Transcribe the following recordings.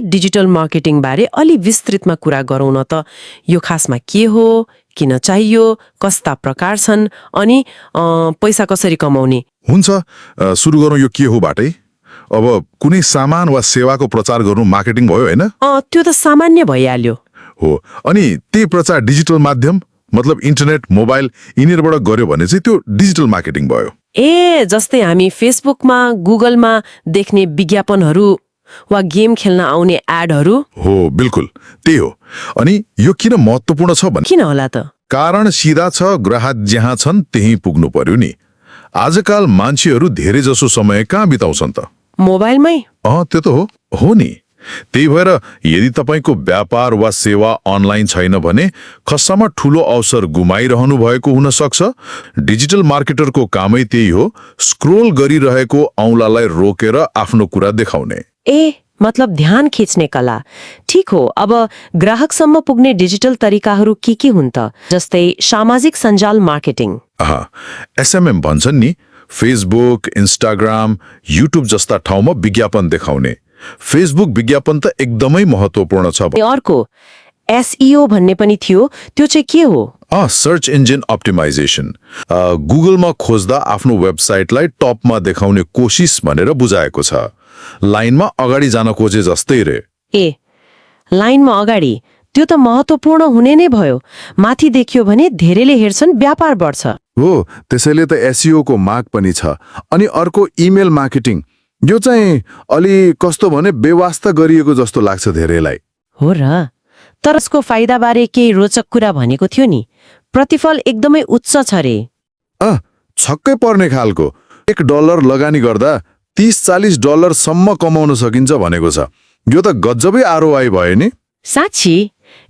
Digital marketing बारे अलि विस्तृतमा कुरा गरौँ न त। यो खासमा के हो, किन चाहियो, कस्ता प्रकार छन् अनि पैसा कसरी कमाउने? हुन्छ, सुरु गरौँ यो के हो बाटै। अब कुनै सामान वा सेवाको प्रचार गर्नु मार्केटिङ भयो हैन? त्यो त सामान्य भइहाल्यो। हो, अनि त्यही प्रचार डिजिटल माध्यम मतलब इन्टरनेट, मोबाइल यिनीहरूबाट गर्यो भने चाहिँ त्यो डिजिटल मार्केटिङ भयो। जस्तै हामी फेसबुकमा, गुगलमा देख्ने विज्ञापनहरू वा गेम खेल्न आउने एडहरू। हो, बिल्कुल त्यही हो। अनि यो किन महत्त्वपूर्ण छ भने किन होला त? कारण सिधा छ, ग्राहक जहाँ छन् त्यही पुग्नु पर्यो नि। आजकाल मान्छेहरू धेरै जसो समय कहाँ बिताउँछन् त? मोबाइलमै। त्यो त हो नि। त्यही भएर यदि तपाईँको व्यापार वा सेवा अनलाइन छैन भने खस्सामा ठूलो अवसर गुमाइरहनु भएको हुन सक्छ। डिजिटल मार्केटरको कामै त्यही हो, स्क्रोल गरिरहेको औंलालाई रोकेर आफ्नो कुरा देखाउने। मतलब ध्यान खिच्ने कला। ठीक हो, अब ग्राहकसम्म पुग्ने डिजिटल तरिकाहरू के हुन् त? जस्तै सामाजिक सञ्जाल मार्केटिङ। एसएमएम भन्छन् नि। फेसबुक, इन्स्टाग्राम, युट्युब जस्ता ठाउँमा विज्ञापन देखाउने। फेसबुक विज्ञापन त एकदमै महत्त्वपूर्ण छ। अर्को एसईओ भन्ने पनि थियो, त्यो चाहिँ के हो? Search engine optimisation. गुगलमा खोज्दा आफ्नो वेबसाइटलाई टपमा देखाउने कोसिस भनेर बुझाएको छ। लाइनमा अगाडि जान खोजे जस्तै रे। लाइनमा अगाडि, त्यो त महत्त्वपूर्ण हुने नै भयो। माथि देखियो भने धेरैले हेर्छन्, व्यापार बढ्छ। हो, त्यसैले त एसईओ को माग पनि छ। अनि अर्को इमेल मार्केटिङ, यो चाहिँ अलि कस्तो भने बेवास्ता गरिएको जस्तो लाग्छ धेरैलाई। हो र, तर यसको फाइदाबारे केही रोचक कुरा भनेको थियो नि। प्रतिफल एकदमै उच्च छ रे। छक्कै पर्ने खालको। $1 लगानी गर्दा $30-40 कमाउन सकिन्छ भनेको छ। यो त गजबै आरओआई भयो नि। साँच्ची?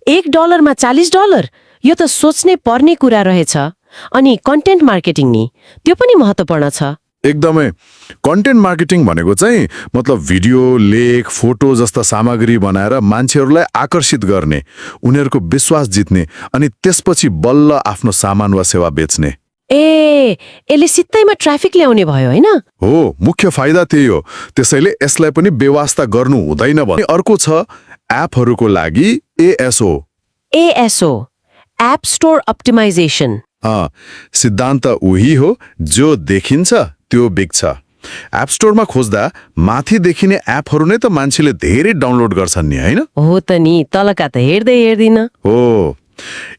$1 मा $40? यो त सोच्ने पर्ने कुरा रहेछ। अनि कन्टेन्ट मार्केटिङ नि, त्यो पनि महत्त्वपूर्ण छ। एकदमै। कन्टेन्ट मार्केटिङ भनेको चाहिँ मतलब भिडियो, लेख, फोटो जस्ता सामग्री बनाएर मान्छेहरूलाई आकर्षित गर्ने, उनीहरूको विश्वास जित्ने अनि त्यसपछि बल्ल आफ्नो सामान वा सेवा बेच्ने। यसले सित्तैमा ट्राफिक ल्याउने भयो हैन? हो, मुख्य फाइदा त्यही हो। त्यसैले यसलाई पनि बेवास्ता गर्नु हुँदैन भने। अर्को छ एपहरूको लागि एएसओ। App store optimisation. सिद्धान्त उही हो, जो देखिन्छ त्यो बिक्छ। एप स्टोरमा खोज्दा माथि देखिने एपहरू नै त मान्छेले धेरै डाउनलोड गर्छन् नि, हैन? हो त नि, तलका त हेर्दैन। हो,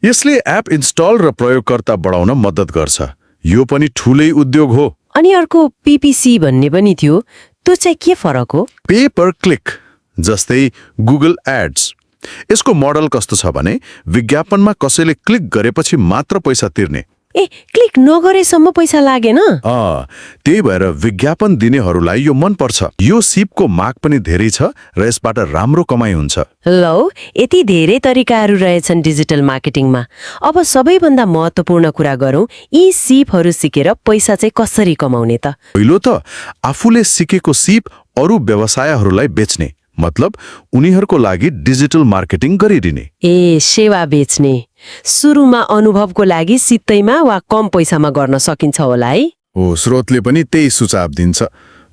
यसले एप इन्स्टल र प्रयोगकर्ता बढाउन मद्दत गर्छ। यो पनि ठूलै उद्योग हो। अनि अर्को पीपीसी भन्ने पनि थियो, त्यो चाहिँ के फरक हो? पे पर क्लिक, जस्तै गुगल एड्स। यसको मोडल कस्तो छ भने विज्ञापनमा कसैले क्लिक गरेपछि मात्र पैसा तिर्ने। क्लिक नगरेसम्म पैसा लागेन? त्यही भएर विज्ञापन दिनेहरूलाई यो मन पर्छ। यो सिपको माग पनि धेरै छ र यसबाट राम्रो कमाइ हुन्छ। लौ, यति धेरै तरिकाहरू रहेछन् डिजिटल मार्केटिङमा। अब सबैभन्दा महत्त्वपूर्ण कुरा गरौँ, यी सिपहरू सिकेर पैसा चाहिँ कसरी कमाउने त? पहिलो त आफूले सिकेको सिप अरू व्यवसायहरूलाई बेच्ने, मतलब उनीहरूको लागि डिजिटल मार्केटिङ गरिदिने। सेवा बेच्ने। सुरुमा अनुभवको लागि सित्तैमा वा कम पैसामा गर्न सकिन्छ होला है? हो, स्रोतले पनि त्यही सुझाव दिन्छ।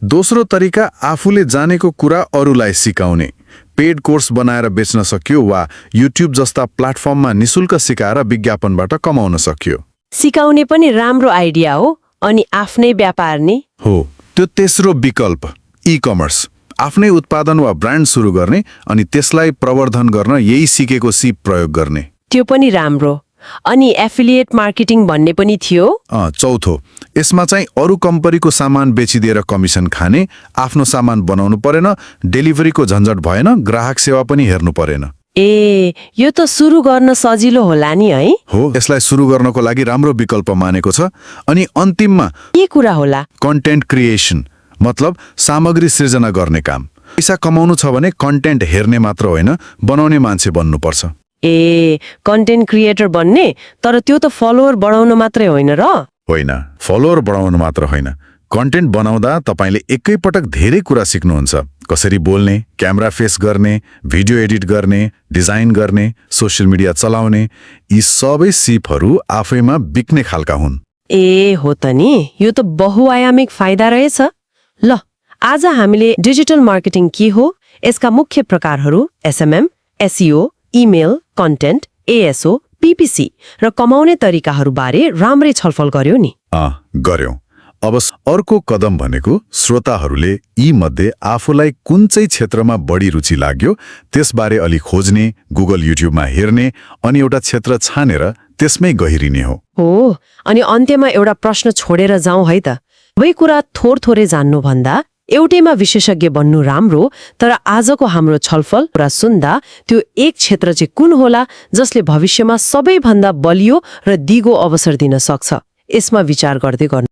दोस्रो तरिका आफूले जानेको कुरा अरूलाई सिकाउने। पेड कोर्स बनाएर बेच्न सक्यो वा युट्युब जस्ता प्लेटफर्ममा निशुल्क सिकाएर विज्ञापनबाट कमाउन सक्यो। सिकाउने पनि राम्रो आइडिया हो। अनि आफ्नै व्यापार नि? हो, त्यो तेस्रो विकल्प ई कमर्स। आफ्नै उत्पादन वा ब्रान्ड सुरु गर्ने अनि त्यसलाई प्रवर्धन गर्न यही सिकेको सिप प्रयोग गर्ने। त्यो पनि राम्रो। अनि एफिलिएट मार्केटिङ भन्ने पनि थियो। चौथो, यसमा चाहिँ अरू कम्पनीको सामान बेचिदिएर कमिसन खाने, आफ्नो सामान बनाउनु परेन, डेलिभरीको झन्झट भएन, ग्राहक सेवा पनि हेर्नु परेन। यो त सुरु गर्न सजिलो होला नि है? हो, यसलाई सुरु गर्नको लागि राम्रो विकल्प मानेको छ। अनि अन्तिममा के कुरा होला? कन्टेन्ट क्रिएसन, मतलब सामग्री सृजना गर्ने काम। पैसा कमाउनु छ भने कन्टेन्ट हेर्ने मात्र होइन, बनाउने मान्छे बन्नुपर्छ। कन्टेन्ट क्रिएटर बन्ने, तर त्यो त फलोवर बढाउन मात्रै होइन र? होइन, फलोवर बढाउन मात्र होइन। कन्टेन्ट बनाउँदा तपाईले एकैपटक धेरै कुरा सिक्नुहुन्छ। कसरी बोल्ने, क्यामेरा फेस गर्ने, भिडियो एडिट गर्ने, डिजाइन गर्ने, सोशल मिडिया चलाउने, यी सबै सिपहरू आफैमा बिक्ने खालका हुन्। हो त नि, यो त बहुआयामिक फाइदा रहेछ। ल, आज हामीले डिजिटल मार्केटिङ के हो, यसका मुख्य प्रकारहरू SMM, SEO, email, content, ASO, PPC र कमाउने तरिकाहरूबारे राम्रै छलफल गर्यो नि। गर्यौं। अब अर्को कदम भनेको श्रोताहरूले यी मध्ये आफूलाई कुन चाहिँ क्षेत्रमा बढी रुचि लाग्यो त्यसबारे अलि खोज्ने, गुगल युट्युबमा हेर्ने अनि एउटा क्षेत्र छानेर त्यसमै गहिरिने हो। अनि अन्त्यमा एउटा प्रश्न छोडेर जाउँ है त। सबै कुरा थोरै जान्नुभन्दा एउटैमा विशेषज्ञ बन्नु राम्रो, तर आजको हाम्रो छलफल कुरा सुन्दा त्यो एक क्षेत्र चाहिँ कुन होला जसले भविष्यमा सबैभन्दा बलियो र दिगो अवसर दिन सक्छ, यसमा विचार गर्दै गर्नु।